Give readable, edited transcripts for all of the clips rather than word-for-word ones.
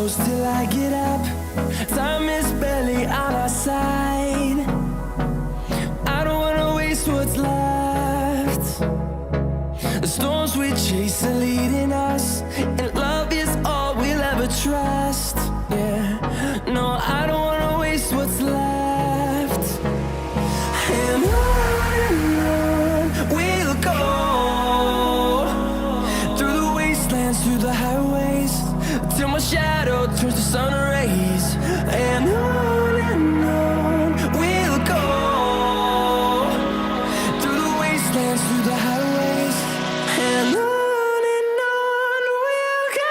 close till I get up. Time is barely on our side. I don't wanna waste what's left. The storms we chase are leading us, and love is all we'll ever trust. Yeah, no, I don't wanna waste what's left. And on we'll go, through the wastelands, through the highways, till my shadow turns to sun rays. And on we'll go, through the wastelands, through the highways, and on we'll go.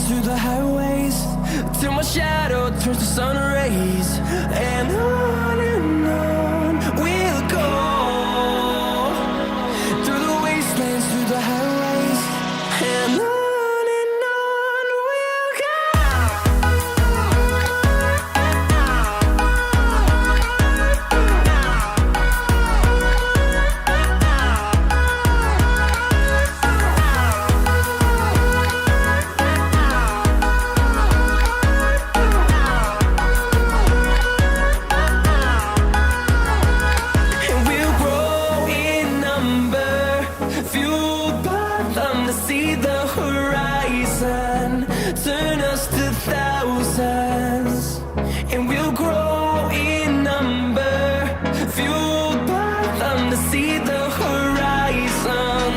Through the highways, till my shadow turns to sun rays. And on we'll go, through the wastelands, through the highways, and on we'll go. See the horizon turn us to thousands, and we'll grow in number, fueled by them. To see the horizon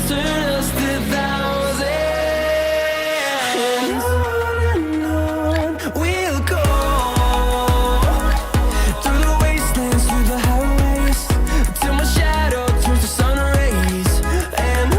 turn us to thousands, and on we'll go, through the wastelands, through the highways, till my shadow turns to sun rays. And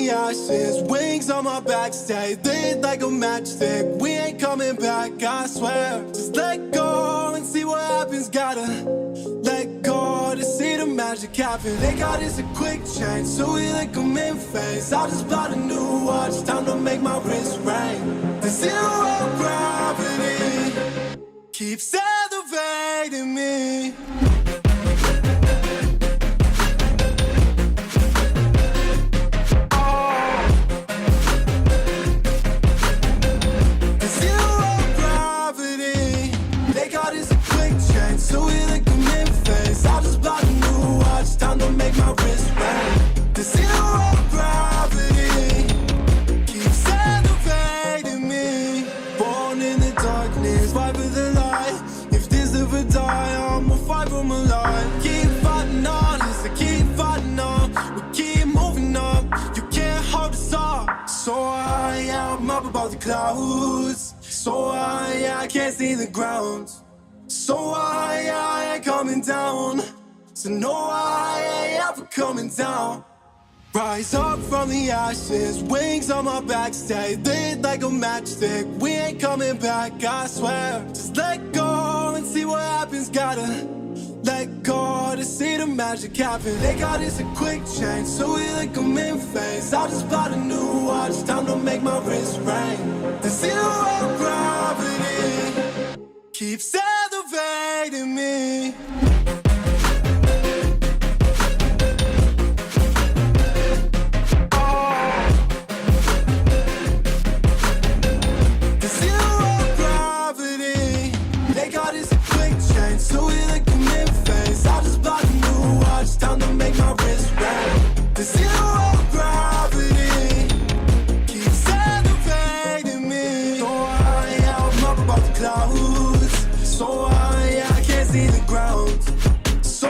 the ashes, wings on my back, stay lit like a matchstick. We ain't coming back, I swear. Just let go and see what happens. Gotta let go to see the magic happen. They got us a quick change, so we like them in phase. I just bought a new watch, time to make my wrist ring. The zero gravity keeps elevating me. So we like them in phase. I just bought a new watch, time to make my wrist ring. The zero gravity keeps elevating me. Born in the darkness, fight for the light. If this ever die, I'ma fight for my life. Keep fighting on, I keep fighting on. We keep moving up, you can't hold us up. So I'm up above the clouds. So I can't see the ground. So I ain't coming down. So no, I ain't ever coming down. Rise up from the ashes, wings on my back, stay lit like a matchstick. We ain't coming back, I swear. Just let go and see what happens. Gotta let go to see the magic happen. They got us a quick change, so we like them in phase. I just bought a new watch, time to make my wrist ring. The zero gravity keeps elevating me. The zero gravity, they got us a quick change, so we like them in phase. I just bought a new watch, time to make my wrist ring. The zero gravity keeps elevating me. So I'm up above the clouds. So I can't see the ground. So I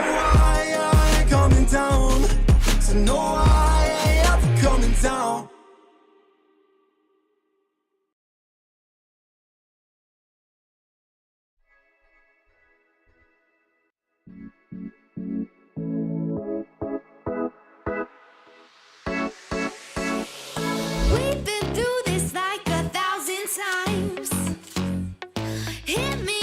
ain't coming down. So no, I ain't ever coming down. We've been through this like 1,000 times. Hit me